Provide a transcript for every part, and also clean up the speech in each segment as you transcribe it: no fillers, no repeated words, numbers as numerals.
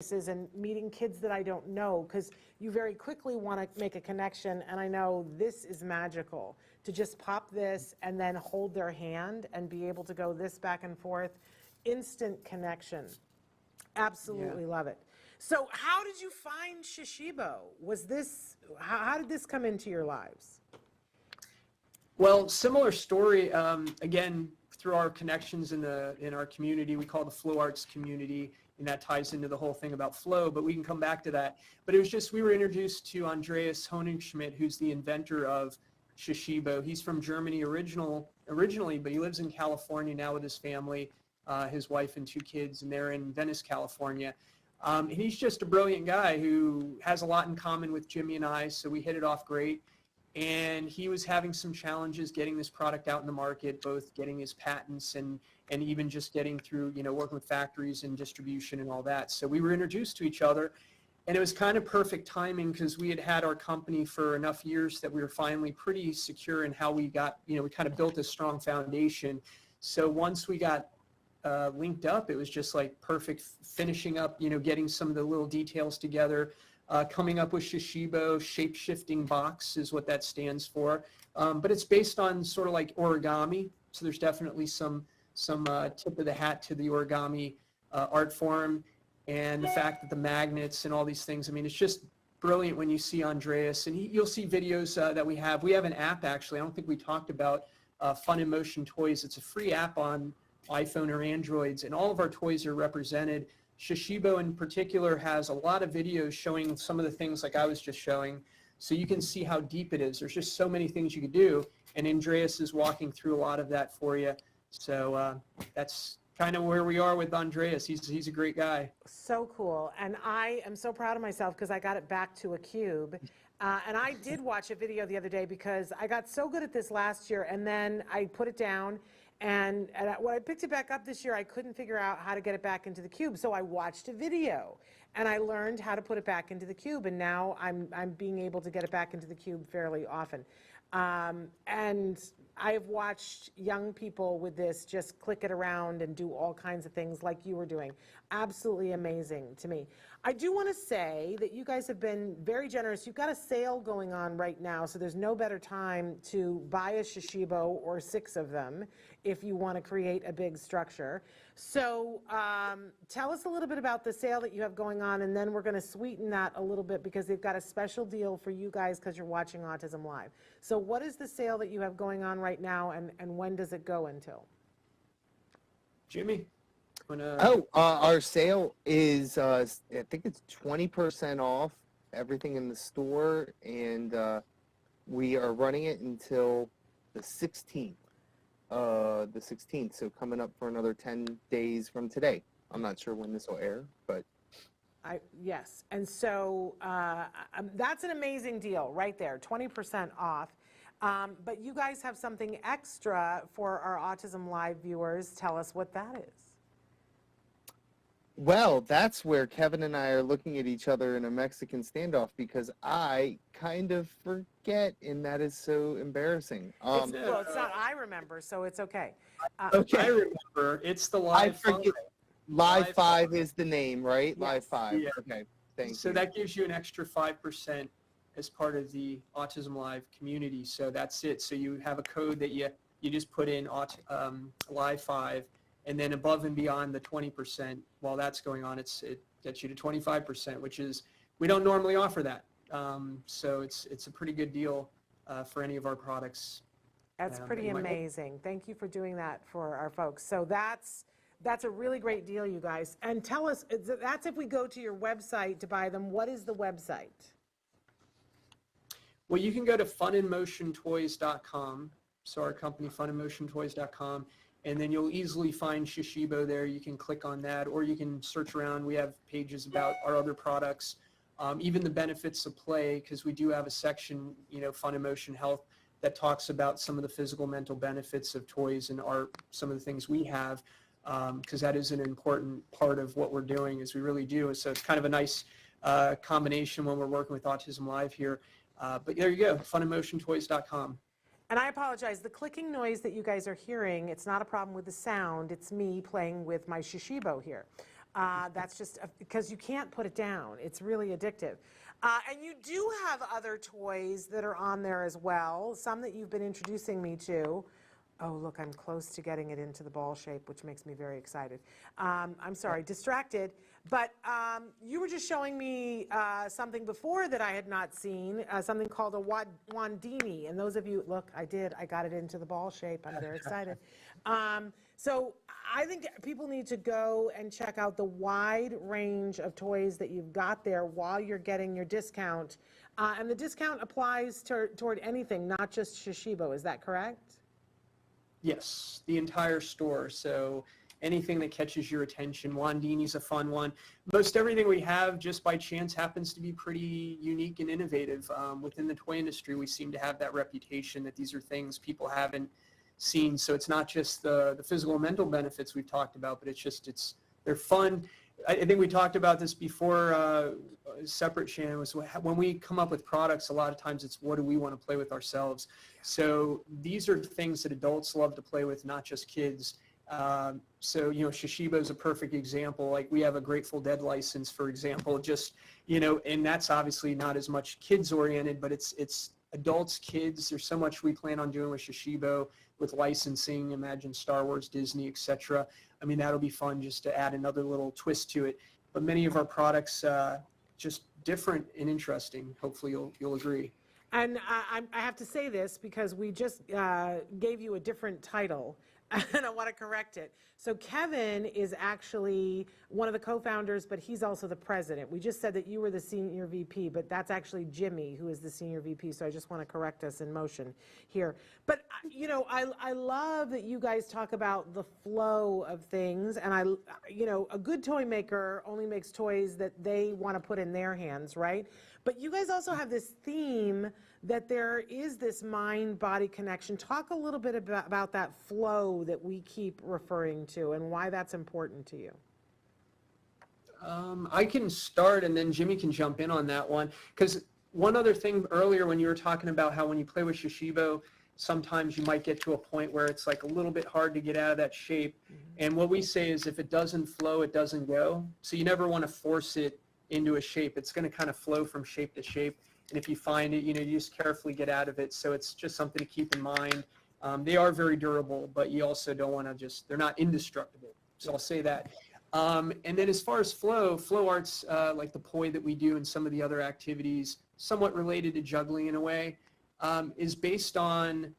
and meeting kids that I don't know, because you very quickly want to make a connection, and I know this is magical to just pop this and then hold their hand and be able to go this back and forth. Instant connection. Absolutely love it. So how did you find Shishibo? Was this, how did this come into your lives? Well, similar story, again, through our connections in our community. We call the flow arts community, and that ties into the whole thing about flow, but we can come back to that. But it was just, we were introduced to Andreas Honigschmidt, who's the inventor of Shishibo. He's from Germany originally, but he lives in California now with his family, his wife and 2 kids, and they're in Venice, California. And he's just a brilliant guy who has a lot in common with Jimmy and I, so we hit it off great. And he was having some challenges getting this product out in the market, both getting his patents and even just getting through, working with factories and distribution and all that. So we were introduced to each other, and it was kind of perfect timing because we had our company for enough years that we were finally pretty secure in how we got, we kind of built a strong foundation. So once we got linked up, it was just like perfect finishing up, getting some of the little details together. Coming up with Shishibo, shape-shifting box is what that stands for. But it's based on sort of like origami, so there's definitely some tip of the hat to the origami art form, and the fact that the magnets and all these things, I mean, it's just brilliant when you see Andreas, and you'll see videos that we have. We have an app, actually, I don't think we talked about Fun in Motion Toys. It's a free app on iPhone or Androids, and all of our toys are represented. Shishibo in particular has a lot of videos showing some of the things like I was just showing, so you can see how deep it is. There's just so many things you could do, and Andreas is walking through a lot of that for you. So that's kind of where we are with Andreas. He's a great guy. So cool. And I am so proud of myself because I got it back to a cube. And I did watch a video the other day because I got so good at this last year, and then I put it down. And when I picked it back up this year, I couldn't figure out how to get it back into the cube. So I watched a video, and I learned how to put it back into the cube. And now I'm being able to get it back into the cube fairly often. And I've watched young people with this just click it around and do all kinds of things like you were doing. Absolutely amazing to me. I do want to say that you guys have been very generous. You've got a sale going on right now, so there's no better time to buy a Shishibo or 6 of them if you want to create a big structure. So tell us a little bit about the sale that you have going on, and then we're going to sweeten that a little bit because they've got a special deal for you guys because you're watching Autism Live. So what is the sale that you have going on right now, and when does it go until? Jimmy? Our sale is, I think it's 20% off everything in the store, and we are running it until the 16th. So coming up for another 10 days from today. I'm not sure when this will air, but. Yes, and so that's an amazing deal right there, 20% off. But you guys have something extra for our Autism Live viewers. Tell us what that is. Well, that's where Kevin and I are looking at each other in a Mexican standoff because I kind of forget, and that is so embarrassing. Well, it's not I remember, so it's okay. Okay, I remember. It's the Live 5. Live 5 is the name, right? Yes. Live 5. Yeah. Okay, thank you. So that gives you an extra 5% as part of the Autism Live community. So that's it. So you have a code that you just put in Live 5. And then above and beyond the 20%, while that's going on, it gets you to 25%, which is, we don't normally offer that. So it's a pretty good deal for any of our products. That's pretty amazing. Thank you for doing that for our folks. So that's a really great deal, you guys. And tell us, that's if we go to your website to buy them. What is the website? Well, you can go to funinmotiontoys.com. So our company, funinmotiontoys.com. And then you'll easily find Shishibo there. You can click on that, or you can search around. We have pages about our other products, even the benefits of play, because we do have a section, Fun Emotion Health, that talks about some of the physical, mental benefits of toys and some of the things we have, because that is an important part of what we're doing, is we really do. So it's kind of a nice combination when we're working with Autism Live here. But there you go, funemotiontoys.com. And I apologize, the clicking noise that you guys are hearing, it's not a problem with the sound, it's me playing with my Shishibo here. That's just because you can't put it down. It's really addictive. And you do have other toys that are on there as well, some that you've been introducing me to. Oh, look, I'm close to getting it into the ball shape, which makes me very excited. I'm sorry, distracted. But you were just showing me something before that I had not seen, something called a Wandini. And those of you, look, I got it into the ball shape. I'm very excited. So I think people need to go and check out the wide range of toys that you've got there while you're getting your discount. And the discount applies toward anything, not just Shishibo. Is that correct? Yes, the entire store. So anything that catches your attention. Wandini's a fun one. Most everything we have, just by chance, happens to be pretty unique and innovative. Within the toy industry, we seem to have that reputation that these are things people haven't seen. So it's not just the physical and mental benefits we've talked about, but they're fun. I think we talked about this before, separate, Shannon, was when we come up with products, a lot of times it's what do we want to play with ourselves. So these are things that adults love to play with, not just kids. So, Shishibo is a perfect example. Like we have a Grateful Dead license, for example, and that's obviously not as much kids oriented, but it's adults, kids. There's so much we plan on doing with Shishibo with licensing, imagine Star Wars, Disney, etc. I mean, that'll be fun just to add another little twist to it. But many of our products, just different and interesting. Hopefully you'll agree. And I have to say this because we just gave you a different title, and I want to correct it. So Kevin is actually one of the co-founders, but he's also the president. We just said that you were the senior VP, but that's actually Jimi, who is the senior VP. So I just want to correct us in motion here. But, I love that you guys talk about the flow of things. And a good toy maker only makes toys that they want to put in their hands, right? But you guys also have this theme that there is this mind-body connection. Talk a little bit about that flow that we keep referring to and why that's important to you. I can start and then Jimmy can jump in on that one. Because one other thing earlier when you were talking about how when you play with Shishibo, sometimes you might get to a point where it's like a little bit hard to get out of that shape. Mm-hmm. And what we say is if it doesn't flow, it doesn't go. So you never want to force it into a shape. It's going to kind of flow from shape to shape. And if you find it, you just carefully get out of it. So it's just something to keep in mind. They are very durable, but you also don't want to they're not indestructible. So I'll say that. And then as far as flow arts, like the poi that we do and some of the other activities, somewhat related to juggling in a way, is based on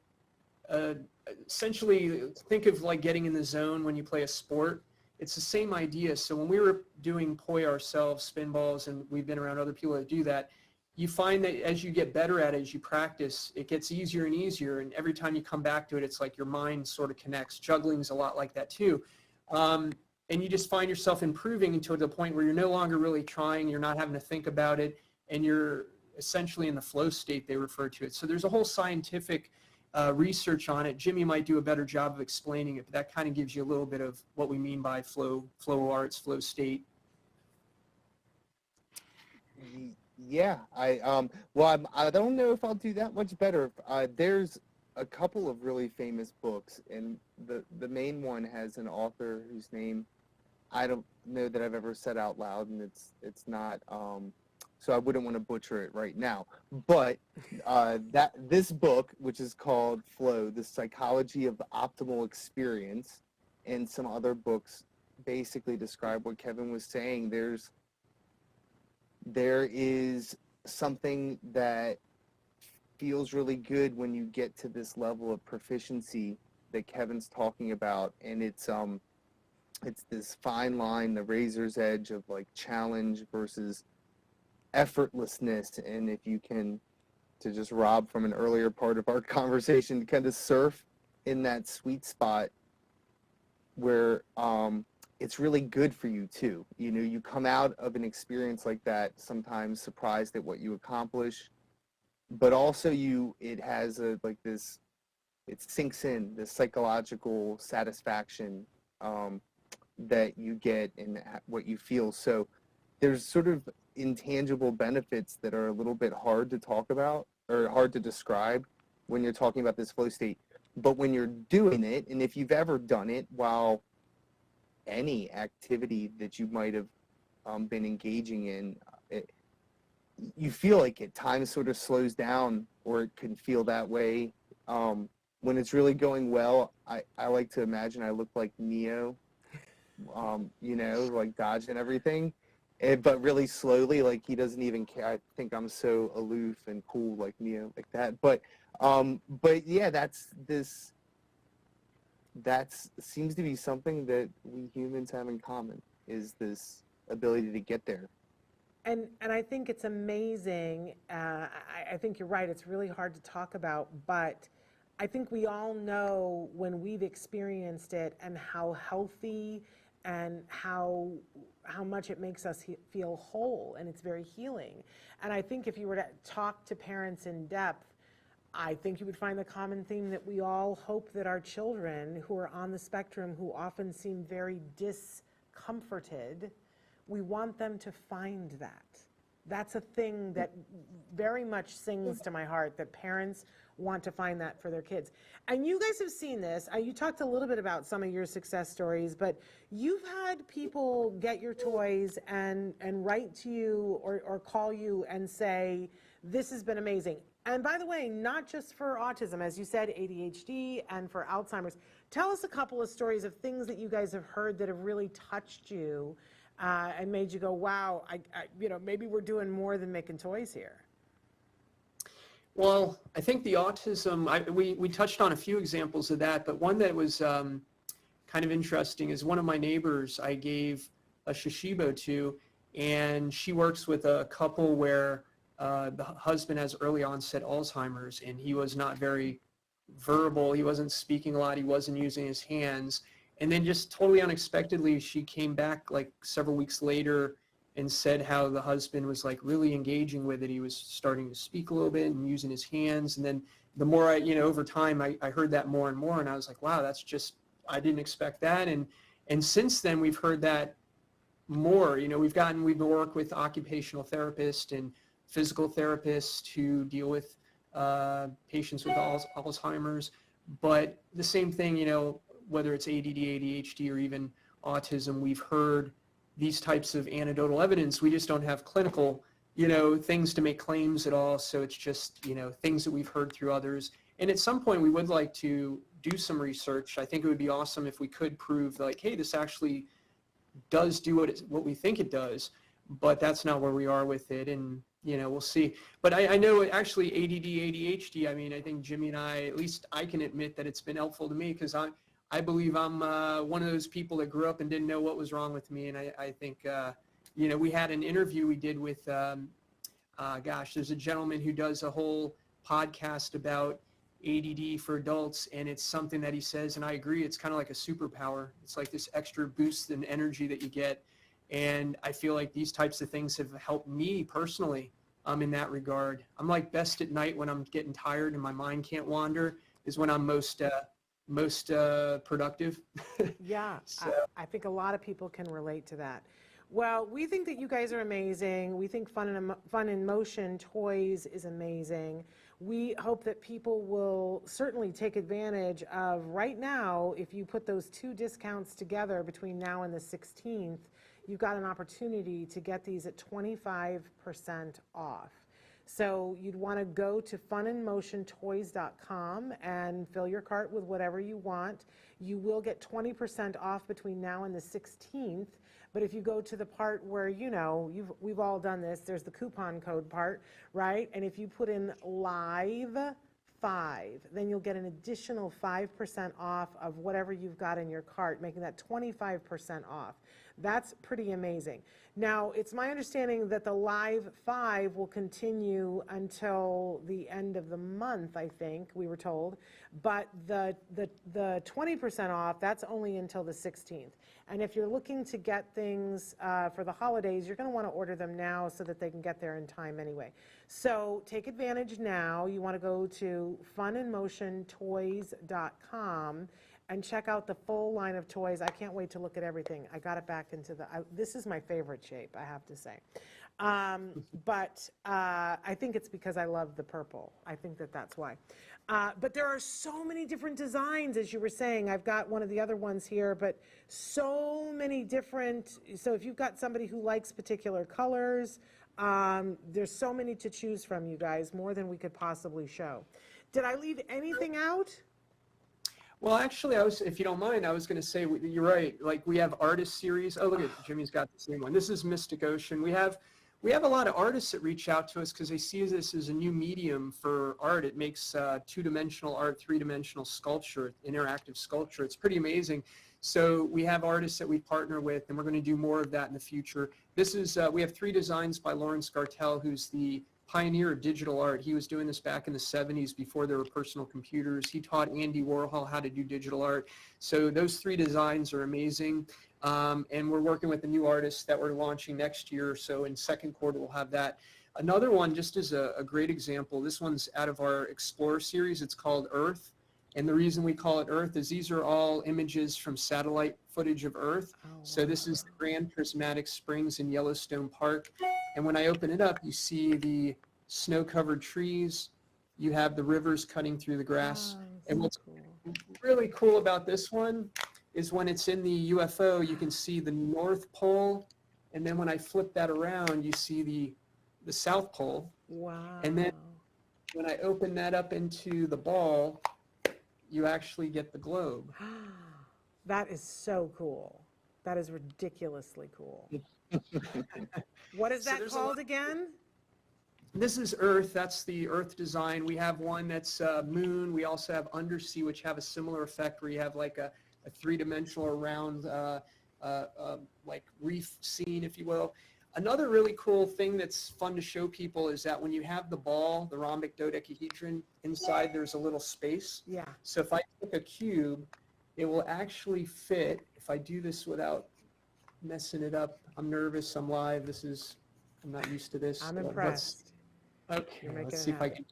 essentially think of like getting in the zone when you play a sport. It's the same idea. So when we were doing poi ourselves, spin balls, and we've been around other people that do that, you find that as you get better at it, as you practice, it gets easier and easier. And every time you come back to it, it's like your mind sort of connects. Juggling's a lot like that too. And you just find yourself improving until the point where you're no longer really trying, you're not having to think about it, and you're essentially in the flow state, they refer to it. So there's a whole scientific research on it. Jimmy might do a better job of explaining it, but that kind of gives you a little bit of what we mean by flow arts, flow state. Yeah, I don't know if I'll do that much better. There's a couple of really famous books, and the main one has an author whose name I don't know that I've ever said out loud, and it's not so I wouldn't want to butcher it right now. But this book, which is called Flow: The Psychology of the Optimal Experience, and some other books basically describe what Kevin was saying. There is something that feels really good when you get to this level of proficiency that Kevin's talking about, and it's this fine line, the razor's edge of like challenge versus effortlessness. And if you can, to just rob from an earlier part of our conversation, kind of surf in that sweet spot where it's really good for you too. You come out of an experience like that sometimes surprised at what you accomplish, but also it has it sinks in, this psychological satisfaction that you get in what you feel. So there's sort of intangible benefits that are a little bit hard to talk about or hard to describe when you're talking about this flow state. But when you're doing it, and if you've ever done it while any activity that you might have been engaging in, you feel like at times sort of slows down, or it can feel that way. When it's really going well, I like to imagine I look like Neo, like dodging everything. But really slowly, like he doesn't even care. I think I'm so aloof and cool like Neo, like that. But yeah, that seems to be something that we humans have in common, is this ability to get there. And I think it's amazing. I think you're right. It's really hard to talk about, but I think we all know when we've experienced it and how healthy and how much it makes us feel whole, and it's very healing. And I think if you were to talk to parents in depth, I think you would find the common theme that we all hope that our children who are on the spectrum, who often seem very discomforted, we want them to find that. That's a thing that very much sings to my heart, that parents want to find that for their kids. And you guys have seen this. You talked a little bit about some of your success stories, but you've had people get your toys and write to you or call you and say, this has been amazing. And by the way, not just for autism, as you said, ADHD and for Alzheimer's. Tell us a couple of stories of things that you guys have heard that have really touched you and made you go, wow, maybe we're doing more than making toys here. Well, I think the autism, we touched on a few examples of that, but one that was kind of interesting is one of my neighbors I gave a Shishibo to, and she works with a couple where the husband has early onset Alzheimer's, and he was not very verbal. He wasn't speaking a lot. He wasn't using his hands. And then just totally unexpectedly, she came back like several weeks later and said how the husband was like really engaging with it. He was starting to speak a little bit and using his hands. And then the more over time, I heard that more and more, and I was like, wow, that's just, I didn't expect that. And since then we've heard that more. We've worked with occupational therapists and physical therapists to deal with patients with Alzheimer's. But the same thing, whether it's ADD, ADHD, or even autism, we've heard these types of anecdotal evidence. We just don't have clinical, things to make claims at all. So it's just, things that we've heard through others. And at some point we would like to do some research. I think it would be awesome if we could prove like, hey, this actually does do what we think it does, but that's not where we are with it. And, we'll see. But I know actually ADD, ADHD, I think Jimmy and I, at least I can admit that it's been helpful to me, because I believe I'm one of those people that grew up and didn't know what was wrong with me. And I think, we had an interview we did with, there's a gentleman who does a whole podcast about ADD for adults, and it's something that he says, and I agree, it's kind of like a superpower. It's like this extra boost in energy that you get. And I feel like these types of things have helped me personally in that regard. I'm like best at night when I'm getting tired and my mind can't wander, is when I'm most productive. Yeah, So. I think a lot of people can relate to that. Well, we think that you guys are amazing. We think Fun in Motion Toys is amazing. We hope that people will certainly take advantage of right now. If you put those two discounts together between now and the 16th, you've got an opportunity to get these at 25% off. So you'd want to go to funinmotiontoys.com and fill your cart with whatever you want. You will get 20% off between now and the 16th. But if you go to the part where, we've all done this, there's the coupon code part, right? And if you put in live 5, then you'll get an additional 5% off of whatever you've got in your cart, making that 25% off. That's pretty amazing. Now, it's my understanding that the live 5 will continue until the end of the month, I think, we were told. But the 20% off, that's only until the 16th. And if you're looking to get things for the holidays, you're going to want to order them now so that they can get there in time anyway. So take advantage now. You want to go to funinmotiontoys.com and check out the full line of toys. I can't wait to look at everything. I got it back into this is my favorite shape, I have to say. But I think it's because I love the purple. I think that's why. But there are so many different designs, as you were saying. I've got one of the other ones here, but so many different. So if you've got somebody who likes particular colors, there's so many to choose from, you guys, more than we could possibly show. Did I leave anything out? Well, actually, if you don't mind, I was going to say, you're right. Like, we have artist series. Oh, look at Jimmy's got the same one. This is Mystic Ocean. We have a lot of artists that reach out to us because they see this as a new medium for art. It makes two-dimensional art, three-dimensional sculpture, interactive sculpture. It's pretty amazing. So we have artists that we partner with, and we're going to do more of that in the future. This is, we have 3 designs by Lawrence Gartell, who's the pioneer of digital art. He was doing this back in the 70s before there were personal computers. He taught Andy Warhol how to do digital art. So those 3 designs are amazing. And we're working with a new artist that we're launching next year. So in second quarter, we'll have that. Another one, just as a great example, this one's out of our Explorer series. It's called Earth. And the reason we call it Earth is these are all images from satellite footage of Earth. Oh, wow. So this is the Grand Prismatic Springs in Yellowstone Park. And when I open it up, you see the snow-covered trees. You have the rivers cutting through the grass. Oh, and what's really cool about this one is when it's in the UFO, you can see the North Pole. And then when I flip that around, you see the South Pole. Wow. And then when I open that up into the ball, you actually get the globe. That is so cool. That is ridiculously cool. What is that called again? This is Earth. That's the Earth design. We have one that's Moon. We also have Undersea, which have a similar effect where you have like a three-dimensional around like reef scene, if you will. Another really cool thing that's fun to show people is that when you have the ball, the rhombic dodecahedron, inside there's a little space. Yeah. So if I take a cube, it will actually fit. If I do this without messing it up, I'm nervous, I'm live, I'm not used to this. I'm impressed. Okay, let's see if I can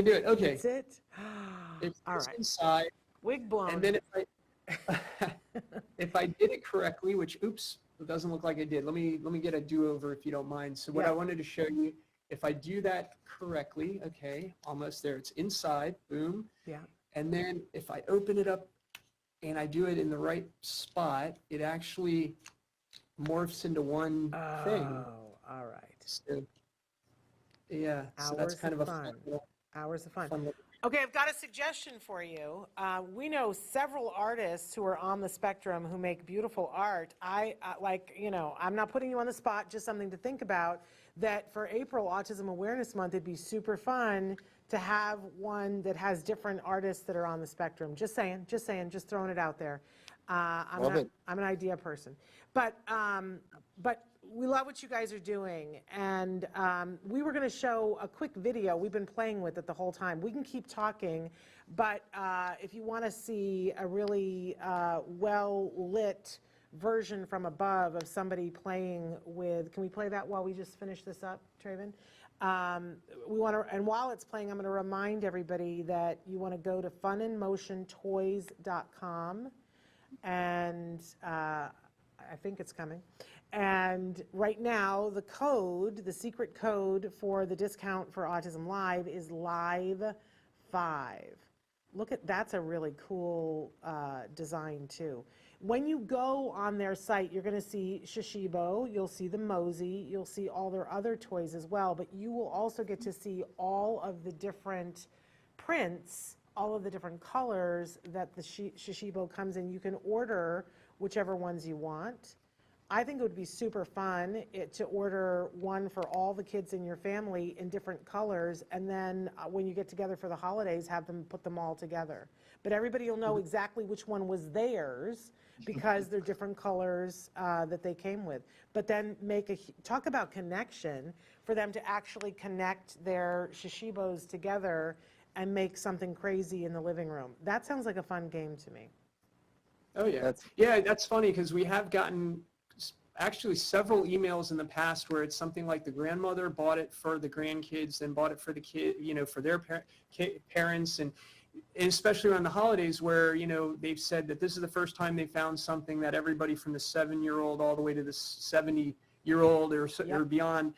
do it. Okay. That's it? It's all right. Inside. Wig blown. And then if I did it correctly, which, oops, it doesn't look like I did. Let me get a do-over if you don't mind. So what I wanted to show you, if I do that correctly, okay, almost there. It's inside, boom. Yeah. And then if I open it up and I do it in the right spot, it actually morphs into one thing. Oh, all right. So, yeah, so that's kind of a fun. Hours of fun. Okay, I've got a suggestion for you. We know several artists who are on the spectrum who make beautiful art. I'm not putting you on the spot, just something to think about, that for April, Autism Awareness Month, it'd be super fun to have one that has different artists that are on the spectrum. Just saying, just throwing it out there. I'm an idea person. But we love what you guys are doing, and we were going to show a quick video. We've been playing with it the whole time. We can keep talking, but if you want to see a really well-lit version from above of somebody playing with, can we play that while we just finish this up, Traven? We want to, and while it's playing, I'm going to remind everybody that you want to go to funandmotiontoys.com, and I think it's coming. And right now, the secret code for the discount for Autism Live is LIVE5. Look at, that's a really cool design too. When you go on their site, you're going to see Shishibo, you'll see the Mosey, you'll see all their other toys as well, but you will also get to see all of the different prints, all of the different colors that the Shishibo comes in. You can order whichever ones you want. I think it would be super fun to order one for all the kids in your family in different colors, and then when you get together for the holidays, have them put them all together. But everybody will know exactly which one was theirs because they're different colors that they came with. But then talk about connection, for them to actually connect their Shishibos together and make something crazy in the living room. That sounds like a fun game to me. Oh yeah, that's funny because we have gotten actually several emails in the past where it's something like the grandmother bought it for the grandkids, then bought it for the kid, for their parents, and and especially around the holidays where, they've said that this is the first time they found something that everybody from the 7-year-old all the way to the 70-year-old or beyond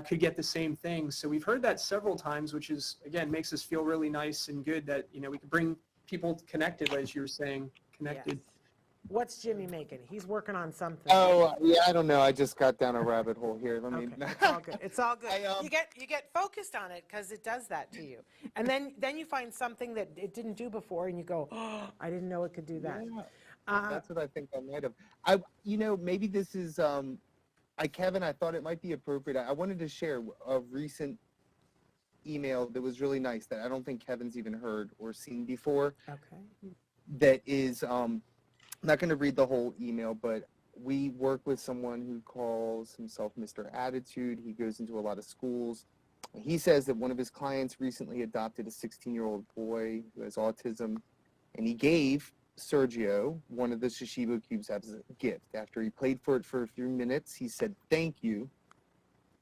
could get the same thing. So we've heard that several times, which is, again, makes us feel really nice and good that, we can bring people connected, as you were saying, connected. Yes. What's Jimmy making? He's working on something. Oh, yeah, I don't know. I just got down a rabbit hole here. Let me. Okay. It's all good. It's all good. I, You get focused on it because it does that to you, and then you find something that it didn't do before, and you go, "Oh, I didn't know it could do that." Yeah, that's what I think I might have. Maybe this is, Kevin, I thought it might be appropriate. I wanted to share a recent email that was really nice that I don't think Kevin's even heard or seen before. Okay. That is, I'm not going to read the whole email, but we work with someone who calls himself Mr. Attitude. He goes into a lot of schools. He says that one of his clients recently adopted a 16-year-old boy who has autism, and he gave Sergio one of the Shishibo cubes as a gift. After he played for it for a few minutes, he said, "Thank you."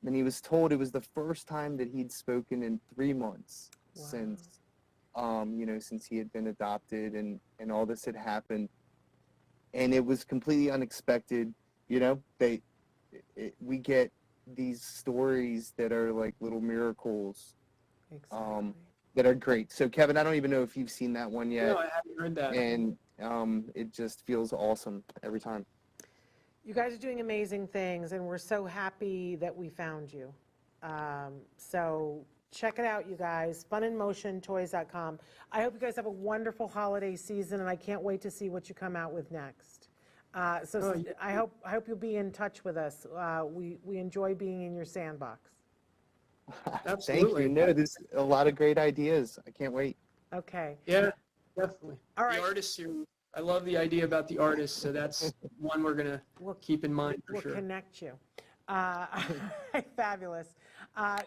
And he was told it was the first time that he'd spoken in 3 months since, since he had been adopted and all this had happened. And it was completely unexpected. We get these stories that are like little miracles. Exactly. That are great. So Kevin, I don't even know if you've seen that one yet. No, I haven't heard that. And it just feels awesome every time. You guys are doing amazing things, and we're so happy that we found you. So check it out, you guys. Funinmotiontoys.com. I hope you guys have a wonderful holiday season, and I can't wait to see what you come out with next. I hope you'll be in touch with us. We enjoy being in your sandbox. Absolutely. Thank you. No, there's a lot of great ideas. I can't wait. Okay. Yeah, definitely. All right. The artist series. I love the idea about the artist, so that's one we're going to keep in mind for We'll sure. connect you. Fabulous.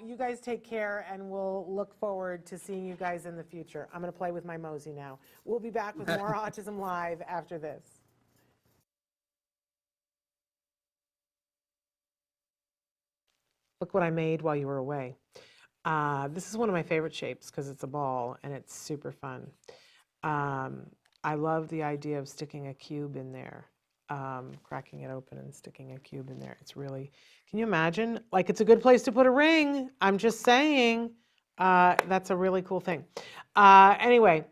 You guys take care, and we'll look forward to seeing you guys in the future. I'm going to play with my Mosey now. We'll be back with more Autism Live after this. Look what I made while you were away. This is one of my favorite shapes because it's a ball and it's super fun. I love the idea of sticking a cube in there, cracking it open and sticking a cube in there. It's really, can you imagine? Like, it's a good place to put a ring. I'm just saying, that's a really cool thing. Anyway,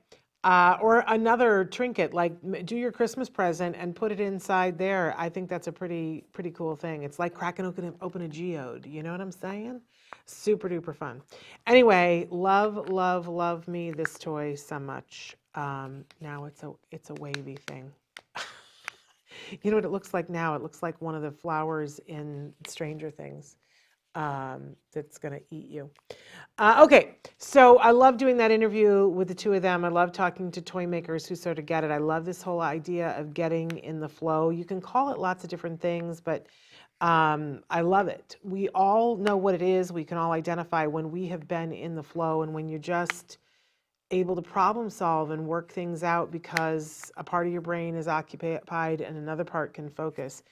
or another trinket, like do your Christmas present and put it inside there. I think that's a pretty cool thing. It's like cracking open a geode. You know what I'm saying? Super duper fun. Anyway, love me this toy so much. Now it's a wavy thing. You know what it looks like now? It looks like one of the flowers in Stranger Things that's going to eat you. Okay, so I love doing that interview with the two of them. I love talking to toy makers who sort of get it. I love this whole idea of getting in the flow. You can call it lots of different things, but I love it. We all know what it is. We can all identify when we have been in the flow and when you're just able to problem solve and work things out because a part of your brain is occupied and another part can focus.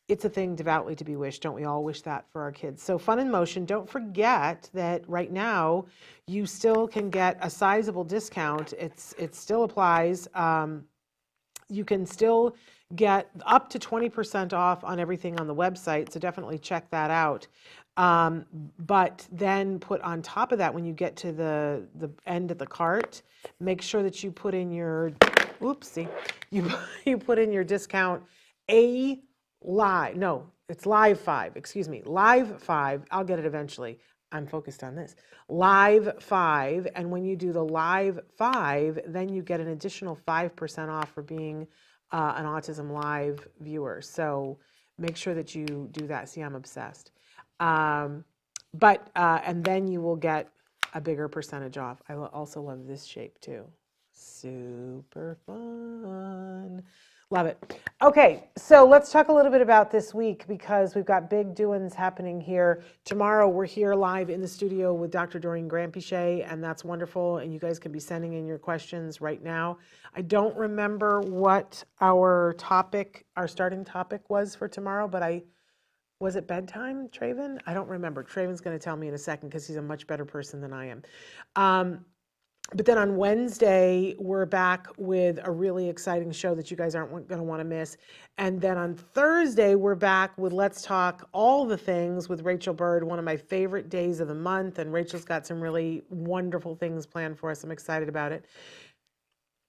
It's a thing devoutly to be wished. Don't we all wish that for our kids? So Fun in Motion, don't forget that right now you still can get a sizable discount. It still applies. You can still get up to 20% off on everything on the website, so definitely check that out. But then put on top of that, when you get to the end of the cart, make sure that you put in your, you put in your discount it's Live 5, excuse me, Live 5, I'll get it eventually. I'm focused on this. Live 5, and when you do the Live 5, then you get an additional 5% off for being an Autism Live viewer. So make sure that you do that. See, I'm obsessed. And then you will get a bigger percentage off. I also love this shape too. Super fun. Love it. Okay, so let's talk a little bit about this week because we've got big doings happening here. Tomorrow we're here live in the studio with Dr. Doreen Granpeesheh, and that's wonderful. And you guys can be sending in your questions right now. I don't remember what our starting topic was for tomorrow, but was it bedtime, Traven? I don't remember. Traven's going to tell me in a second because he's a much better person than I am. But then on Wednesday, we're back with a really exciting show that you guys aren't going to want to miss. And then on Thursday, we're back with Let's Talk All the Things with Rachel Bird, one of my favorite days of the month. And Rachel's got some really wonderful things planned for us. I'm excited about it.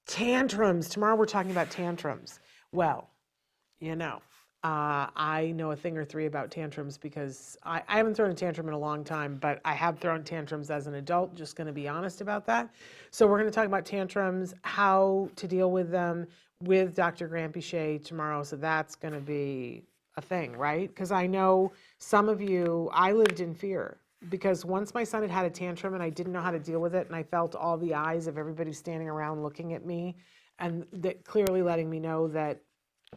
Tantrums. Tomorrow we're talking about tantrums. Well, you know, I know a thing or three about tantrums because I haven't thrown a tantrum in a long time, but I have thrown tantrums as an adult, just going to be honest about that. So we're going to talk about tantrums, how to deal with them with Dr. Granpeesheh tomorrow. So that's going to be a thing, right? Because I know some of you, I lived in fear because once my son had a tantrum and I didn't know how to deal with it, and I felt all the eyes of everybody standing around looking at me and that clearly letting me know that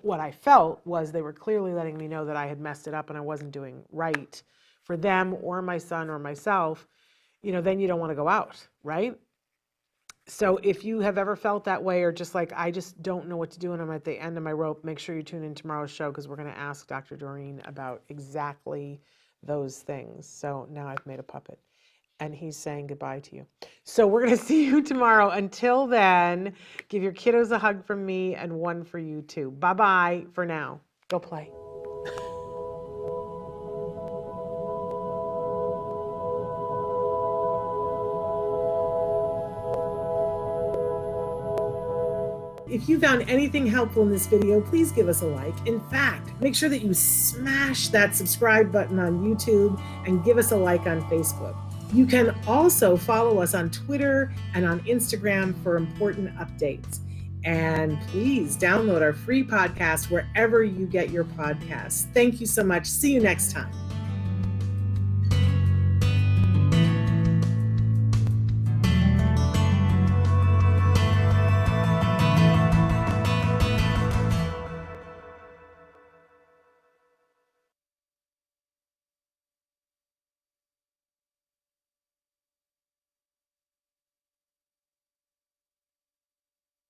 what I felt was they were clearly letting me know that I had messed it up and I wasn't doing right for them or my son or myself, you know, then you don't want to go out, right? So if you have ever felt that way or just like, I just don't know what to do and I'm at the end of my rope, make sure you tune in tomorrow's show because we're going to ask Dr. Doreen about exactly those things. So now I've made a puppet. And he's saying goodbye to you. So we're going to see you tomorrow. Until then, give your kiddos a hug from me and one for you too. Bye-bye for now. Go play. If you found anything helpful in this video, please give us a like. In fact, make sure that you smash that subscribe button on YouTube and give us a like on Facebook. You can also follow us on Twitter and on Instagram for important updates. And please download our free podcast wherever you get your podcasts. Thank you so much. See you next time.